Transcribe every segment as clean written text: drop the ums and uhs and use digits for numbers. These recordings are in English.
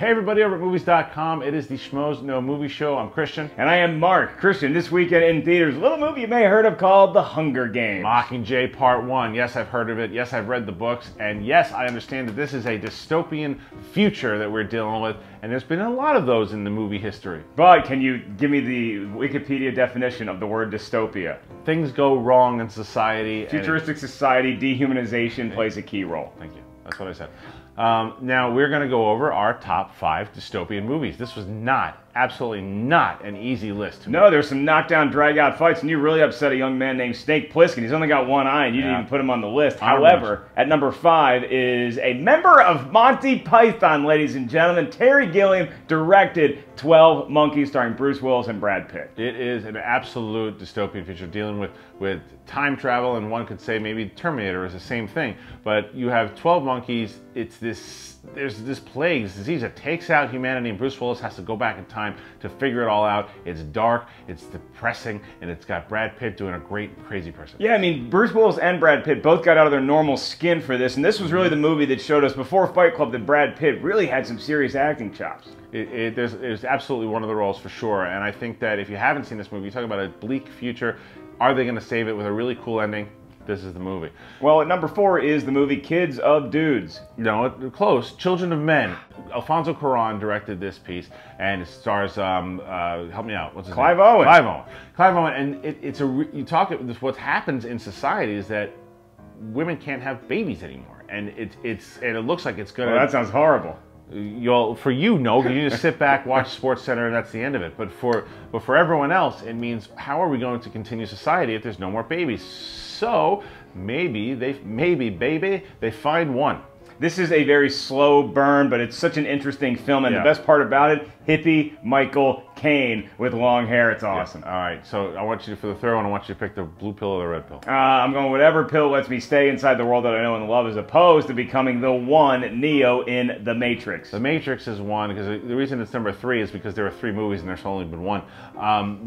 Hey everybody over at movies.com. It is the Schmoes No Movie Show. I'm Christian. And I am Mark. Christian, this weekend in theaters, a little movie you may have heard of called The Hunger Games. Mockingjay Part 1. Yes, I've heard of it. Yes, I've read the books. And yes, I understand that this is a dystopian future that we're dealing with. And there's been a lot of those in the movie history. But can you give me the Wikipedia definition of the word dystopia? Things go wrong in society. Futuristic society, dehumanization plays a key role. Thank you. That's what I said. Now we're going to go over our top 5 dystopian movies. This was absolutely not an easy list. No, there's some knockdown, drag-out fights, and you really upset a young man named Snake Plissken. He's only got one eye, and you didn't even put him on the list. However, at number 5 is a member of Monty Python, ladies and gentlemen. Terry Gilliam directed 12 Monkeys, starring Bruce Willis and Brad Pitt. It is an absolute dystopian future dealing with time travel, and one could say maybe Terminator is the same thing. But you have 12 monkeys. There's this plague, this disease that takes out humanity, and Bruce Willis has to go back in time to figure it all out. It's dark, it's depressing, and it's got Brad Pitt doing a great crazy person. Yeah, I mean, Bruce Willis and Brad Pitt both got out of their normal skin for this, and this was really the movie that showed us before Fight Club that Brad Pitt really had some serious acting chops. There's absolutely one of the roles for sure, and I think that if you haven't seen this movie, you talk about a bleak future. Are they going to save it with a really cool ending? This is the movie. Well, at number 4 is the movie Kids of Dudes. No, close. Children of Men. Alfonso Cuarón directed this piece, and it stars, help me out, what's his Clive name? Owen. Clive Owen, and what happens in society is that women can't have babies anymore, and it looks like it's gonna. Well, that sounds horrible. For you, no, because you just sit back, watch Sports Center, and that's the end of it. But for everyone else, it means how are we going to continue society if there's no more babies? So maybe they find one. This is a very slow burn, but it's such an interesting film, and the best part about it, hippie Michael Caine with long hair. It's awesome. Yeah. All right, so I want you for the third one, I want you to pick the blue pill or the red pill. I'm going whatever pill lets me stay inside the world that I know and love, as opposed to becoming the one Neo in The Matrix. The Matrix is one, because the reason it's number 3 is because there are 3 movies and there's only been one.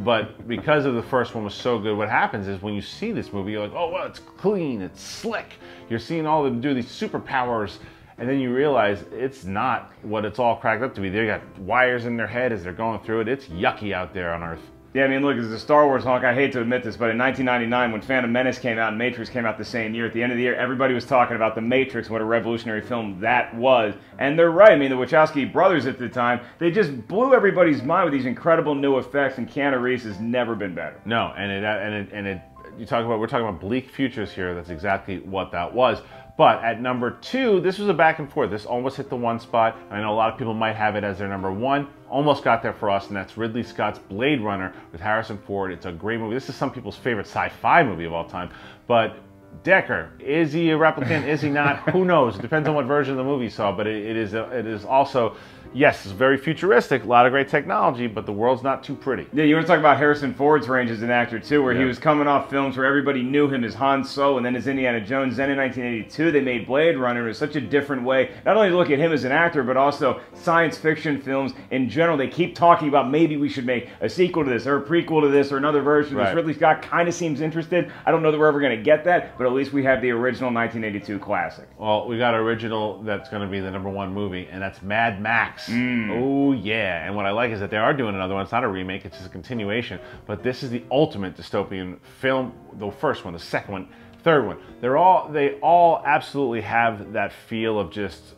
But because of the first one was so good, what happens is when you see this movie, you're like, oh, well, it's clean, it's slick. You're seeing all of them do these superpowers. And then you realize it's not what it's all cracked up to be. They got wires in their head as they're going through it. It's yucky out there on Earth. Yeah, I mean, look, as a Star Wars honk, I hate to admit this, but in 1999, when Phantom Menace came out and Matrix came out the same year, at the end of the year, everybody was talking about The Matrix, what a revolutionary film that was. And they're right. I mean, the Wachowski brothers at the time, they just blew everybody's mind with these incredible new effects, and Keanu Reeves has never been better. No, we're talking about bleak futures here. That's exactly what that was. But at number 2, this was a back and forth. This almost hit the 1 spot. I know a lot of people might have it as their number 1. Almost got there for us, and that's Ridley Scott's Blade Runner with Harrison Ford. It's a great movie. This is some people's favorite sci-fi movie of all time. But Decker, is he a replicant? Is he not? Who knows? It depends on what version of the movie you saw. But it is also, yes, it's very futuristic, a lot of great technology, but the world's not too pretty. Yeah, you want to talk about Harrison Ford's range as an actor too, where he was coming off films where everybody knew him as Han Solo and then as Indiana Jones. Then in 1982, they made Blade Runner. It was such a different way, not only to look at him as an actor, but also science fiction films in general. They keep talking about maybe we should make a sequel to this or a prequel to this or another version of this. Ridley Scott kind of seems interested. I don't know that we're ever going to get that, but at least we have the original 1982 classic. Well, we got an original that's going to be the number 1 movie, and that's Mad Max. Oh yeah, and what I like is that they are doing another one. It's not a remake, it's just a continuation, but this is the ultimate dystopian film. The first one, the second one, third one. They all absolutely have that feel of just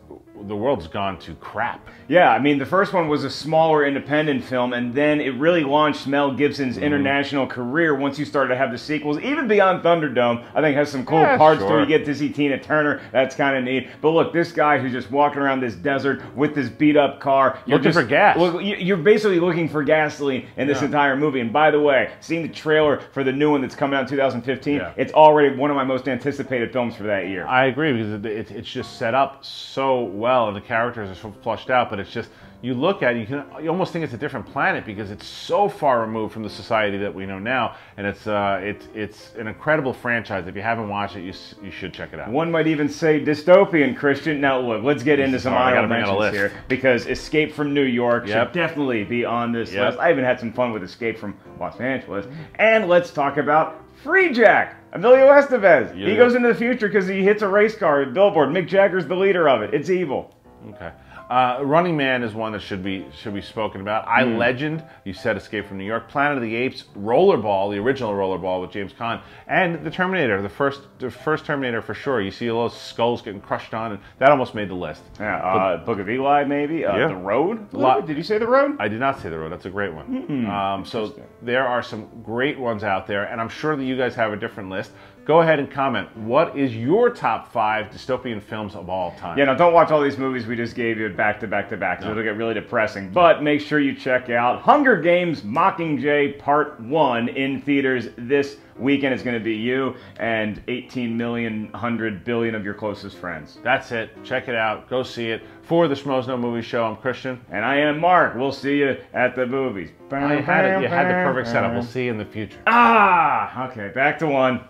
the world's gone to crap. Yeah, I mean, the first one was a smaller independent film, and then it really launched Mel Gibson's international career once you started to have the sequels. Even Beyond Thunderdome, I think, has some cool parts where you get to see Tina Turner. That's kind of neat. But look, this guy who's just walking around this desert with this beat-up car. Looking for gas. You're basically looking for gasoline in this entire movie. And by the way, seeing the trailer for the new one that's coming out in 2015, it's already one of my most anticipated films for that year. I agree, because it's just set up so well, and the characters are so flushed out, but it's just, you look at it, you almost think it's a different planet because it's so far removed from the society that we know now, and it's an incredible franchise. If you haven't watched it, you should check it out. One might even say dystopian, Christian. Now look, let's get into some honorable mentions here, because Escape from New York should definitely be on this list. I even had some fun with Escape from Los Angeles. And let's talk about Free Jack. Emilio Estevez. He goes into the future because he hits a race car at Billboard. Mick Jagger's the leader of it. It's evil. Okay. Running Man is one that should be spoken about. I, Legend, you said Escape from New York. Planet of the Apes, Rollerball, the original Rollerball with James Caan, and The Terminator, the first Terminator for sure. You see a little skulls getting crushed on, and that almost made the list. Yeah, Book of Eli, maybe. The Road. Did you say The Road? I did not say The Road. That's a great one. So there are some great ones out there, and I'm sure that you guys have a different list. Go ahead and comment. What is your top 5 dystopian films of all time? Yeah, now don't watch all these movies we just gave you back to back to back, because it'll get really depressing. But make sure you check out Hunger Games Mockingjay Part 1 in theaters this weekend. It's going to be you and 18 million, 100 billion of your closest friends. That's it. Check it out. Go see it. For the Schmoes No Movie Show, I'm Christian. And I am Mark. We'll see you at the movies. You had the perfect setup. We'll see you in the future. Okay, back to 1.